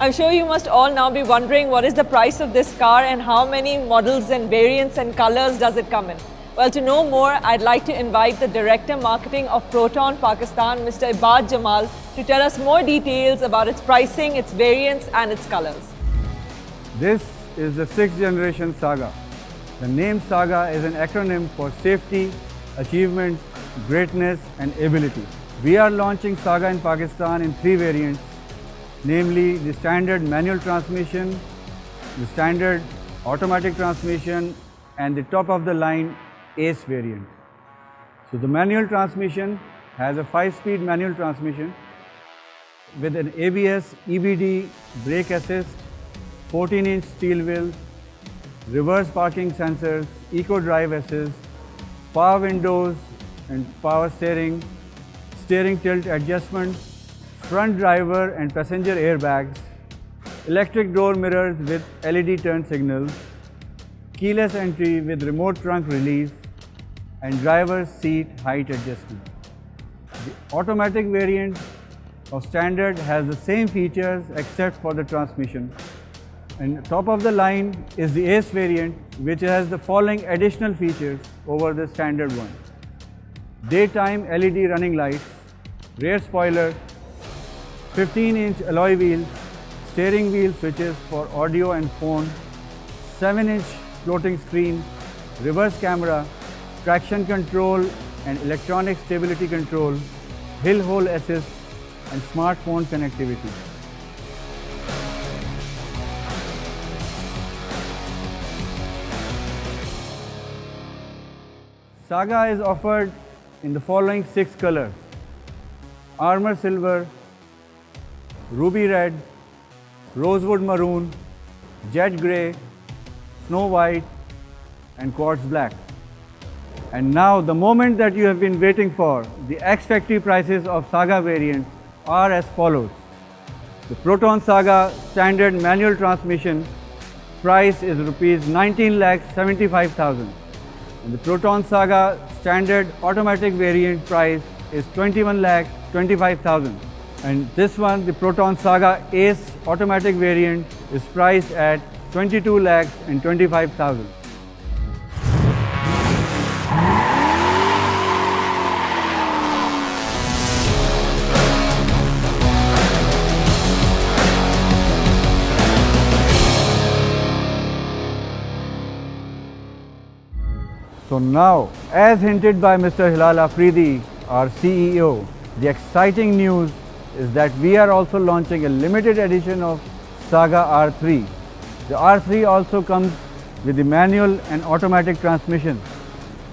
I'm sure you must all now be wondering what is the price of this car and how many models and variants and colors does it come in. Well, to know more, I'd like to invite the Director Marketing of Proton Pakistan, Mr. Ibad Jamal, to tell us more details about its pricing, its variants and its colors. This is the 6th generation Saga. The name Saga is an acronym for safety, achievement, greatness and ability. We are launching Saga in Pakistan in 3 variants, namely the standard manual transmission, the standard automatic transmission and the top of the line ACE variant. So the manual transmission has a 5-speed manual transmission with an ABS, EBD, brake assist, 14-inch steel wheels, reverse parking sensors, Eco Drive Assist, power windows and power steering, steering tilt adjustment, front driver and passenger airbags, electric door mirrors with LED turn signals, keyless entry with remote trunk release, and driver's seat height adjustment. The automatic variant of standard has the same features except for the transmission. And top of the line is the ACE variant, which has the following additional features over the standard one: daytime LED running lights, rear spoiler, 15-inch alloy wheels, steering wheel switches for audio and phone, 7-inch floating screen, reverse camera, traction control and electronic stability control, hill hold assist and smartphone connectivity. Saga is offered in the following 6 colors: Armor Silver, Ruby Red, Rosewood Maroon, Jet Grey, Snow White and Quartz Black. And now the moment that you have been waiting for, the ex-factory prices of Saga variants are as follows. The Proton Saga standard manual transmission price is Rs 19,75,000. And the Proton Saga standard automatic variant price is 21,25,000. And this one, the Proton Saga ACE automatic variant, is priced at 22,25,000. So now, as hinted by Mr. Hilal Afridi, our CEO, the exciting news is that we are also launching a limited edition of Saga R3. The R3 also comes with the manual and automatic transmission.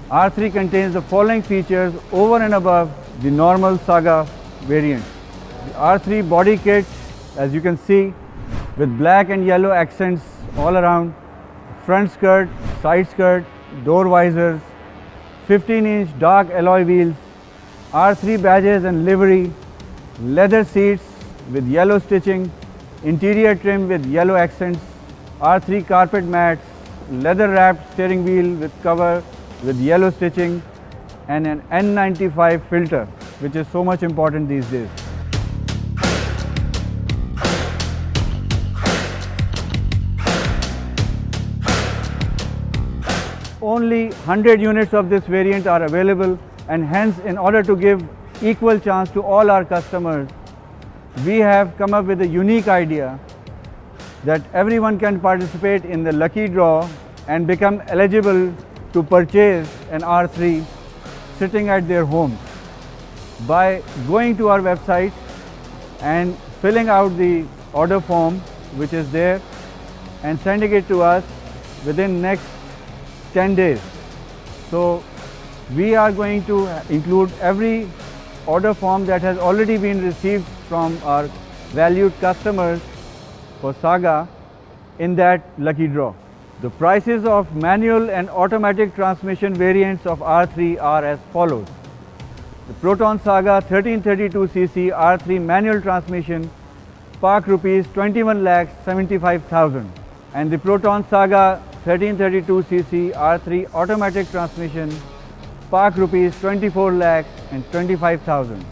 R3 contains the following features over and above the normal Saga variant. The R3 body kit, as you can see, with black and yellow accents all around, front skirt, side skirt, door visors, 15-inch dark alloy wheels, R3 badges and livery, leather seats with yellow stitching, interior trim with yellow accents, R3 carpet mats, leather wrapped steering wheel with cover with yellow stitching and an N95 filter, which is so much important these days. Only 100 units of this variant are available, and hence, in order to give equal chance to all our customers, we have come up with a unique idea that everyone can participate in the lucky draw and become eligible to purchase an R3 sitting at their home by going to our website and filling out the order form which is there and sending it to us within next 10 days. So we are going to include every order form that has already been received from our valued customers for Saga in that lucky draw. The prices of manual and automatic transmission variants of R3 are as follows. The Proton Saga 1332cc R3 manual transmission park Rs 21,75,000, and the Proton Saga 1332cc R3 automatic transmission park Rs 24,25,000.